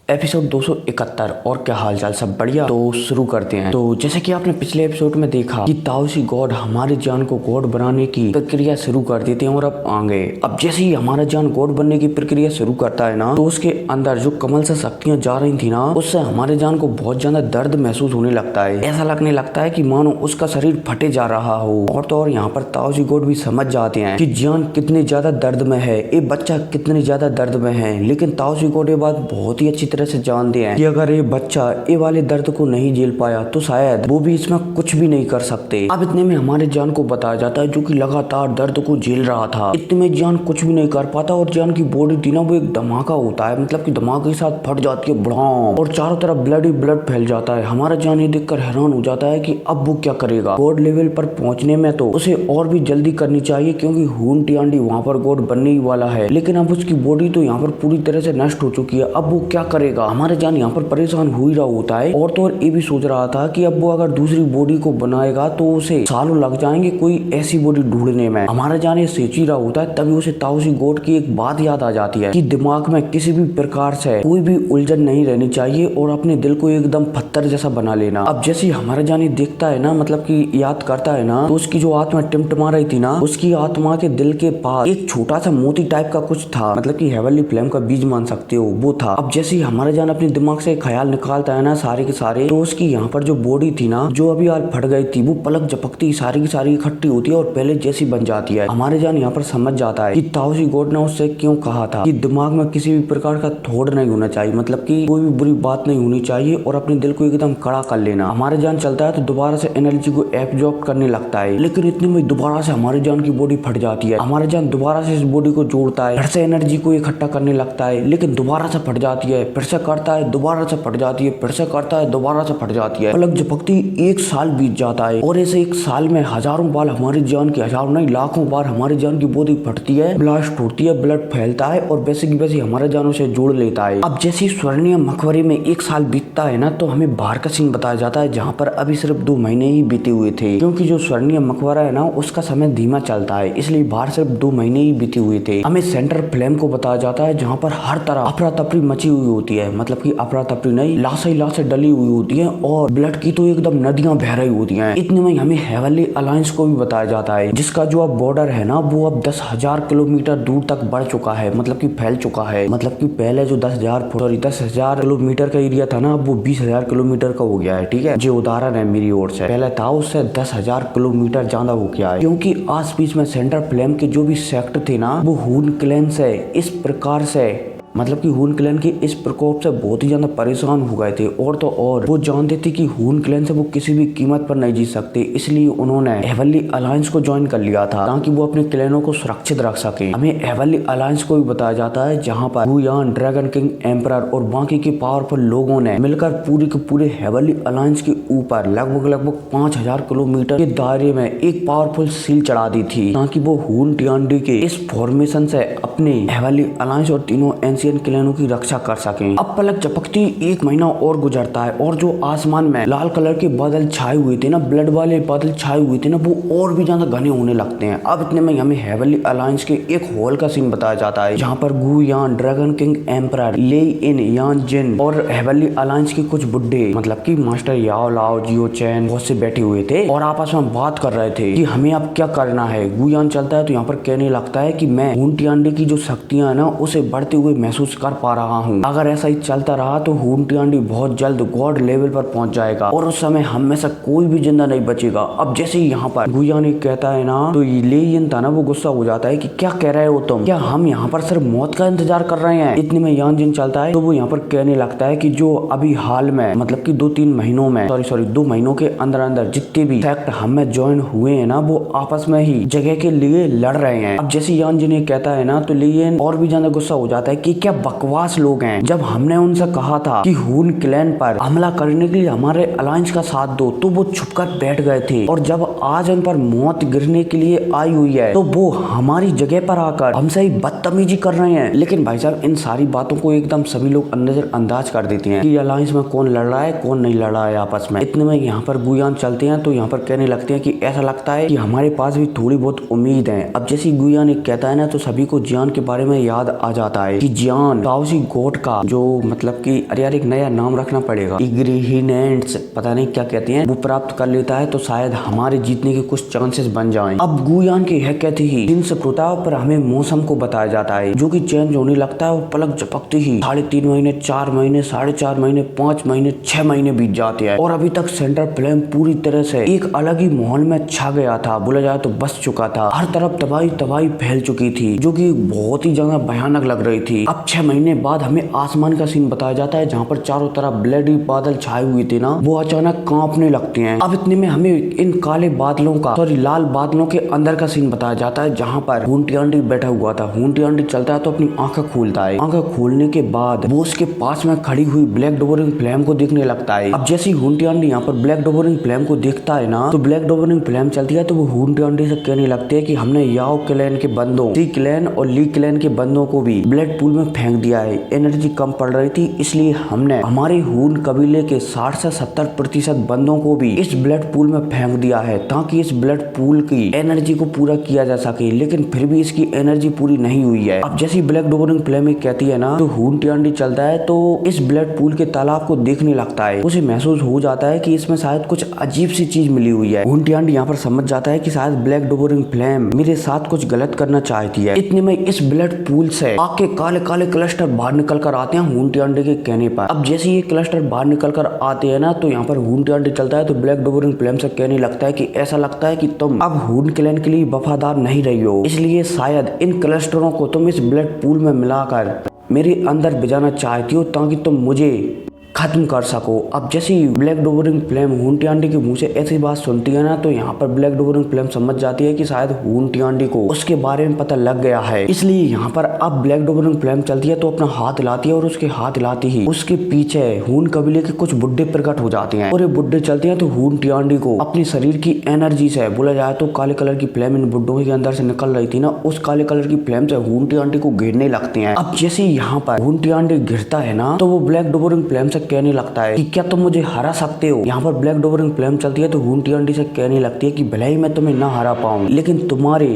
Episode 271। और क्या हालचाल, सब बढ़िया। तो शुरू करते हैं। तो जैसे कि आपने पिछले एपिसोड में देखा कि ताओसी गॉड हमारे जान को गॉड बनाने की प्रक्रिया शुरू कर देते हैं और अब आगे अब जैसे ही हमारा जान गॉड बनने की प्रक्रिया शुरू करता है ना, तो उसके अंदर जो कमल से शक्तियां जा रही थी ना, उससे हमारे जान को बहुत ज्यादा दर्द महसूस होने लगता है। ऐसा लगने लगता है कि मानो उसका शरीर फटे जा रहा हो। और तो और यहाँ पर ताओसी गॉड भी समझ जाते हैं कि जान कितनी ज्यादा दर्द में है, ये बच्चा कितनी ज्यादा दर्द में है। लेकिन ताओसी गॉड ये बात बहुत ही अच्छी तरह से जानते हैं कि अगर ये बच्चा ये वाले दर्द को नहीं झेल पाया तो शायद वो भी इसमें कुछ भी नहीं कर सकते। अब इतने में हमारे जान को बताया जाता है, जो कि लगातार दर्द को झेल रहा था। इतने में जान कुछ भी नहीं कर पाता और जान की बॉडी थी ना, वो एक धमाका होता है, मतलब कि धमाके के साथ फट जाती है बड़ाम, और चारों तरफ ब्लड ही ब्लड फैल जाता है। हमारा जान ये देखकर हैरान हो जाता है कि अब वो क्या करेगा। गॉड लेवल पर पहुंचने में तो उसे और भी जल्दी करनी चाहिए, क्योंकि हून टियांडी वहां पर गॉड बनने ही वाला है। लेकिन अब उसकी बॉडी तो यहाँ पर पूरी तरह से नष्ट हो चुकी है। अब वो क्या करेगा। हमारे जान यहाँ पर परेशान हो ही रहा होता है। और तो और ये भी सोच रहा था कि अब वो अगर दूसरी बॉडी को बनाएगा तो उसे सालों लग जाएंगे कोई ऐसी बॉडी ढूंढने में। हमारा जान ये सोच ही रहा होता है, तभी उसे ताओसी गॉड की एक बात याद आ जाती है कि दिमाग में किसी भी प्रकार से कोई भी उलझन नहीं रहनी चाहिए और अपने दिल को एकदम पत्थर जैसा बना लेना। अब जैसे हमारा जान ये देखता है ना, मतलब कि याद करता है ना, तो उसकी जो आत्मा टिमटिमा रही थी ना, उसकी आत्मा के दिल के पास एक छोटा सा मोती टाइप का कुछ था, मतलब कि हेवनली फ्लेम का बीज मान सकते हो, वो था। अब जैसे ही हमारा जान अपने दिमाग से ख्याल निकालता है ना सारे के सारे, तो उसकी यहाँ पर जो बॉडी थी ना, जो अभी यार फट गई थी, वो पलक झपकती सारी की सारी इकट्ठी होती है और पहले जैसी बन जाती है। हमारे जान यहाँ पर समझ जाता है कि ताओसी गॉड ने उससे क्यों कहा था कि दिमाग में किसी भी प्रकार का थॉट नहीं होना चाहिए, मतलब कि कोई भी बुरी बात नहीं होनी चाहिए और अपने दिल को एकदम कड़ा कर लेना। हमारे जान चलता है तो दोबारा से एनर्जी को एब्जॉर्ब करने लगता है, लेकिन इतने में दोबारा से हमारे जान की बॉडी फट जाती है। हमारे जान दोबारा से इस बॉडी को जोड़ता है, फिर से एनर्जी को इकट्ठा करने लगता है, लेकिन दोबारा से फट जाती है, फिर से करता है, दोबारा से फट जाती है, फिर से करता है, दोबारा से फट जाती है। पलक झपकती एक साल बीत जाता है और ऐसे एक साल में हजारों बार हमारी जान की, हजारों नहीं लाखों बार हमारी जान की बॉडी फटती है, ब्लास्ट होती है, ब्लड फैलता है और वैसे की वैसे हमारा जान उसे जोड़ लेता है। अब जैसे स्वर्णीय मकबरे में एक साल बीतता है ना, तो हमें बाहर का सीन बताया जाता है, जहाँ पर अभी सिर्फ 2 महीने ही बीते हुए थे, क्योंकि जो स्वर्णीय मकबरा है ना, उसका समय धीमा चलता है, इसलिए बाहर सिर्फ 2 महीने ही बीते हुए थे। हमें सेंटर फ्लेम को बताया जाता है, जहाँ पर हर तरफ अफरा तफरी मची हुई होती है, मतलब कि अफरा तफरी नहीं, लाशें डली हुई होती है और ब्लड की तो एकदम नदियां बह रही होती हैं। इतने में हमें हेवनली अलायंस को भी बताया जाता है, जिसका जो अब बॉर्डर है ना, वो अब 10,000 किलोमीटर दूर तक बढ़ चुका है, मतलब कि फैल चुका है। मतलब कि पहले जो 10,000 किलोमीटर का एरिया था ना, अब वो 20,000 किलोमीटर का हो गया है। ठीक है, जो उदाहरण है मेरी ओर से, पहले था उससे 10,000 किलोमीटर ज्यादा हो गया है, क्योंकि आस बीच में सेंटर फ्लेम के जो भी सेक्टर थे ना, वो हून क्लैन से इस प्रकार से, मतलब कि हून क्लैन के इस प्रकोप से बहुत ही ज्यादा परेशान हो गए थे। और तो और वो जानते थे कि हून क्लैन से वो किसी भी कीमत पर नहीं जीत सकते, इसलिए उन्होंने हेवनली अलायंस को ज्वाइन कर लिया था, ताकि वो अपने क्लैनों को सुरक्षित रख सके। हमें हेवनली अलायंस को भी बताया जाता है, जहाँ पर वू यान, ड्रैगन किंग, एम्परर और बाकी के पावरफुल लोगों ने मिलकर पूरे के पूरे हेवनली अलायंस के ऊपर लगभग 5,000 किलोमीटर के दायरे में एक पावरफुल सील चढ़ा दी थी, ताकि वो हून टियांडी के इस फॉर्मेशन से अपने हेवनली अलायंस और तीनों क्लैनों की रक्षा कर सकें। अब पलक झपकती 1 महीना और गुजरता है और जो आसमान में लाल कलर के बादल छाए हुए थे ना, ब्लड वाले बादल छाए हुए थे ना, वो और भी ज्यादा घने होने लगते हैं। अब इतने में हमें हेवनली अलायंस के एक हॉल का सीन बताया जाता है, जहाँ पर गू यान, ड्रैगन किंग, एम्परर, ले इन, यान जिन और हेवनली अलायंस के कुछ बुड्ढे, मतलब कि मास्टर याओ लाओ, जियो चैन, बहुत से बैठे हुए थे और आपस में बात कर रहे थे कि हमें अब क्या करना है। गू यान चलता है तो यहाँ पर कहने लगता है कि मैं हून टियांडी की जो शक्तियां है ना, उसे बढ़ते हुए महसूस कर पा रहा हूँ। अगर ऐसा ही चलता रहा तो हून टियांडी बहुत जल्द गॉड लेवल पर पहुंच जाएगा और उस समय हम में से कोई भी जिंदा नहीं बचेगा। अब जैसे ही यहाँ पर गुयान कहता है ना, तो लेयिन था ना, वो गुस्सा हो जाता है कि क्या कह रहे हो तुम, क्या हम यहाँ पर सिर्फ मौत का इंतजार कर रहे हैं। इतने में यान जिन चलता है तो वो यहाँ पर कहने लगता है कि जो अभी हाल में, मतलब कि 2-3 महीनों में, 2 महीनों के अंदर अंदर जितने भी सेक्ट हमें ज्वाइन हुए हैं ना, वो आपस में ही जगह के लिए लड़ रहे हैं। अब जैसे यान जिन कहता है ना, तो लेयिन और भी ज्यादा गुस्सा हो जाता है कि क्या बकवास लोग हैं, जब हमने उनसे कहा था कि हून क्लैन पर हमला करने के लिए हमारे अलायंस का साथ दो, तो वो छुपकर बैठ गए थे, और जब आज उन पर मौत गिरने के लिए आई हुई है तो वो हमारी जगह पर आकर हमसे ही बदतमीजी कर रहे हैं। लेकिन भाई साहब, इन सारी बातों को एकदम सभी लोग नजरअंदाज कर देते हैं कि अलायंस में कौन लड़ रहा है, कौन नहीं लड़ रहा है आपस में। इतने में यहाँ पर गुयान चलते हैं तो यहाँ पर कहने लगते हैं कि ऐसा लगता है कि हमारे पास भी थोड़ी बहुत उम्मीद है। अब जैसे गुयान कहता है ना, तो सभी को जियान के बारे में याद आ जाता है कि जियान जान ताओसी गॉड का जो मतलब कि अरे यार एक नया नाम रखना पड़ेगा, इंग्रेडिएंट्स पता नहीं क्या कहते हैं, वो प्राप्त कर लेता है तो शायद हमारे जीतने के कुछ चांसेस बन जाएं। अब गुयान की कहती ही दिन से प्रताप पर हमें मौसम को बताया जाता है जो कि चेंज होने लगता है और पलक झपकते ही 3.5 महीने, 4 महीने, 4.5 महीने, 5 महीने, 6 महीने बीत जाते हैं और अभी तक सेंट्रल फ्लेम पूरी तरह से एक अलग ही माहौल में छा गया था, बोला जाए तो बस चुका था। हर तरफ तबाही तबाही फैल चुकी थी जो कि बहुत ही ज्यादा भयानक लग रही थी। अब 6 महीने बाद हमें आसमान का सीन बताया जाता है जहाँ पर चारों तरफ ब्लडी बादल छाए हुए थे ना, वो अचानक कांपने लगते हैं। अब इतने में हमें इन काले बादलों का लाल बादलों के अंदर का सीन बताया जाता है जहाँ पर हुंटी आंटी बैठा हुआ था। हुंटी आंटी चलता है तो अपनी आंखें खोलता है। आंखें खोलने के बाद वो उसके पास में खड़ी हुई ब्लैक डोबरिंग फ्लेम को देखने लगता है। अब जैसे ही हुंटी आंटी यहाँ पर ब्लैक डोबरिंग फ्लेम को देखता है ना, तो ब्लैक डोबरिंग फ्लेम चलती है तो वो हुंटी आंटी से कहने लगती है कि हमने याओ क्लैन के बंदों, सी क्लैन और ली क्लैन के बंदों को भी ब्लड पूल में फेंक दिया है। एनर्जी कम पड़ रही थी इसलिए हमने हमारे हून कबीले के 60 से 70% बंदों को भी इस ब्लड पूल में फेंक दिया है ताकि इस ब्लड पूल की एनर्जी को पूरा किया जा सके, लेकिन फिर भी इसकी एनर्जी पूरी नहीं हुई है। अब जैसी ब्लैक डोबरिंग फ्लेम कहती है ना, तो हुंटी आंटी चलता है तो इस ब्लड पूल के तालाब को देखने लगता है। उसे महसूस हो जाता है कि इसमें शायद कुछ अजीब सी चीज मिली हुई है। हुंटी आंटी यहाँ पर समझ जाता है कि शायद ब्लैक डोबरिंग फ्लेम मेरे साथ कुछ गलत करना चाहती है। इतने में इस ब्लड पूल से आग के काले काले क्लस्टर बाहर निकल कर आते हैं हुंटी आंटी के कहने पर। अब जैसे ये क्लस्टर बाहर निकल कर आते हैं ना, तो यहाँ पर हुंटी आंटी चलता है तो ब्लैक डोबरिंग फ्लेम से कहने लगता है कि ऐसा लगता है कि तुम अब हून क्लैन के लिए वफादार नहीं रही हो, इसलिए शायद इन क्लस्टरों को तुम इस ब्लड पूल में मिलाकर मेरे अंदर भिजाना चाहती हो ताकि तुम मुझे खत्म कर सको। अब जैसे ही ब्लैक डोबरिंग फ्लेम हुंटी आंटी के मुंह से ऐसी बात सुनती है ना, तो यहाँ पर ब्लैक डोबरिंग फ्लेम समझ जाती है कि शायद हुंटी आंटी को उसके बारे में पता लग गया है। इसलिए यहाँ पर अब ब्लैक डोबरिंग फ्लेम चलती है तो अपना हाथ हिलाती है और उसके हाथ हिलाती ही उसके पीछे हून कबीले के कुछ बुड्ढे प्रकट हो जाते हैं और ये बुड्ढे चलते हैं तो हुंटी आंटी को अपने शरीर की एनर्जी से, बोला जाए तो काले कलर की फ्लेम इन बुड्ढों के अंदर से निकल रही थी ना, उस काले कलर की फ्लेम से हुंटी आंटी को घेरने लगते हैं। अब जैसे यहाँ पर हुंटी आंटी गिरता है ना, तो वो ब्लैक डोबरिंग फ्लेम से कहने लगता है क्या तुम मुझे हरा सकते हो। यहाँ पर ब्लैक डोबरिंग फ्लेम चलती है तो हुंटी आंटी से कहने लगती है कि भले ही मैं तुम्हें ना हरा पाऊं, लेकिन तुम्हारे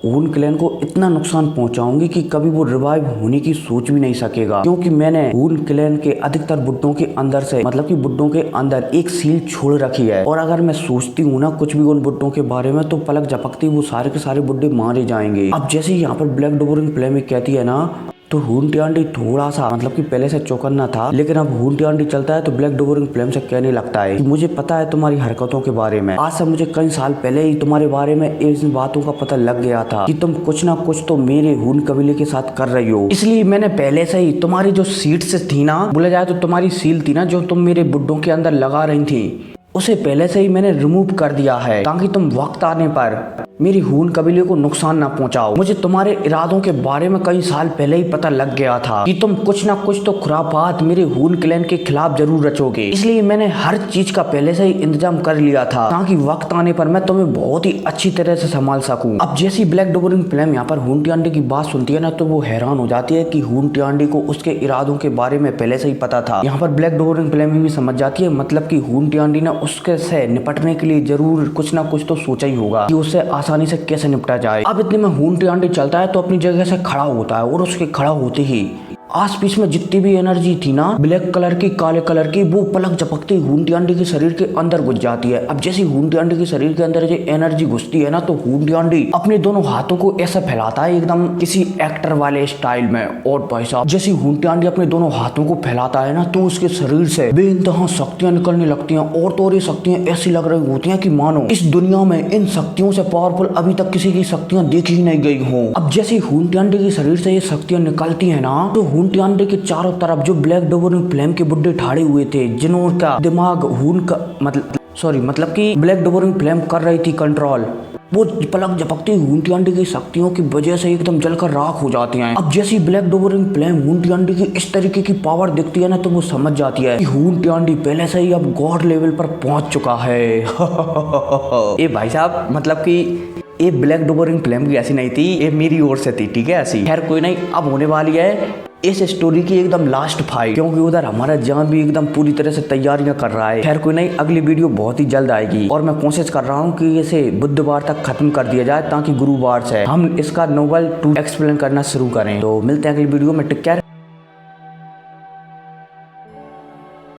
हून क्लैन को इतना नुकसान पहुंचाऊंगी कि कभी वो रिवाइव होने की सोच भी नहीं सकेगा, क्योंकि मैंने हून क्लैन के अधिकतर बुड्ढों के अंदर से, मतलब कि बुड्ढों के अंदर एक सील छोड़ रखी है और अगर मैं सोचती हूँ ना कुछ भी उन बुड्ढों के बारे में, तो पलक झपकती वो सारे के सारे बुड्ढे मारे जाएंगे। अब जैसे यहाँ पर ब्लैक डोबरिंग फ्लेम कहती है ना, तो हुंटी आंटी थोड़ा सा मतलब कि पहले से चौकन्ना था, लेकिन अब हुंटी आंटी चलता है तो ब्लैक डोबरिंग फ्लेम से कहने लगता है कि मुझे पता है तुम्हारी हरकतों के बारे में। आज से मुझे कई साल पहले ही तुम्हारे बारे में इन बातों का पता लग गया था कि तुम कुछ ना कुछ तो मेरे हून कबीले के साथ कर रही हो, इसलिए मैंने पहले से ही तुम्हारी जो सीट्स थी ना, बोला जाए तो तुम्हारी सील थी ना जो तुम मेरे बुड्ढों के अंदर लगा रही थी, उसे पहले से ही मैंने रिमूव कर दिया है ताकि तुम वक्त आने पर मेरी हून कबीले को नुकसान ना पहुंचाओ। मुझे तुम्हारे इरादों के बारे में कई साल पहले ही पता लग गया था कि तुम कुछ ना कुछ तो खुरापात मेरे हून क्लैन के खिलाफ जरूर रचोगे, इसलिए मैंने हर चीज का पहले से ही इंतजाम कर लिया था ताकि वक्त आने पर मैं तुम्हें बहुत ही अच्छी तरह से संभाल सकूं। अब जैसी ब्लैक डोबरिंग फ्लेम यहाँ पर हुंटी आंटी की बात सुनती है ना, तो वो हैरान हो जाती है कि हुंटी आंटी को उसके इरादों के बारे में पहले से ही पता था। यहाँ पर ब्लैक डोबरिंग फ्लेम भी समझ जाती है, मतलब की हुंटी आंटी ने उसके से निपटने के लिए जरूर कुछ ना कुछ तो सोचा ही होगा कि उससे आसानी से कैसे निपटा जाए। अब इतने में हुंटी आंटी चलता है तो अपनी जगह से खड़ा होता है और उसके खड़ा होते ही आस पास में जितनी भी एनर्जी थी ना, ब्लैक कलर की, काले कलर की, वो पलक झपकते हुंटी आंटी के शरीर के अंदर घुस जाती है। अब जैसे हुंटी आंटी के शरीर के अंदर जो एनर्जी घुसती है ना, तो हुंटी आंटी अपने दोनों हाथों को ऐसा फैलाता है एकदम किसी एक्टर वाले स्टाइल में। और भाई साहब जैसे हुंटी आंटी अपने दोनों हाथों को फैलाता है ना, तो उसके शरीर से बेइंतहा शक्तियां निकलने लगती हैं और तो ये शक्तियां ऐसी लग रही होती हैं कि मानो इस दुनिया में इन शक्तियों से पावरफुल अभी तक किसी की शक्तियां देखी ही नहीं गई हों। अब जैसे हुंटी आंटी के शरीर से ये शक्तियां निकलती है ना, तो हुंटी आंटी के चारों तरफ जो ब्लैक डोबरिंग फ्लेम के बुड्ढे ठाड़े हुए थे, जिनका दिमाग हून का मतलब कि ब्लैक डोबरिंग फ्लेम कर रही थी कंट्रोल, वो पलक झपकती हुंटी आंटी की शक्तियों की वजह से एकदम जलकर राख हो जाती हैं। अब जैसी ब्लैक डोबरिंग फ्लेम हुंटी आंटी की इस तरीके की पावर दिखती है ना, तो वो समझ जाती है कि हुंटी आंटी पहले से ही अब गॉड लेवल पर पहुंच चुका है। ये भाई साहब मतलब कि ये ब्लैक डोबरिंग फ्लेम की ऐसी नहीं थी, ये मेरी ओर से थी, ठीक है ऐसी। खैर कोई नहीं, अब होने वाली है इस स्टोरी की एकदम लास्ट फाइट, क्योंकि उधर हमारा जान भी एकदम पूरी तरह से तैयारियां कर रहा है। खैर कोई नहीं, अगली वीडियो बहुत ही जल्द आएगी और मैं कोशिश कर रहा हूं कि इसे बुधवार तक खत्म कर दिया जाए ताकि गुरुवार से हम इसका नोवेल 2 एक्सप्लेन करना शुरू करें। तो मिलते हैं अगली वीडियो में, टेक केयर।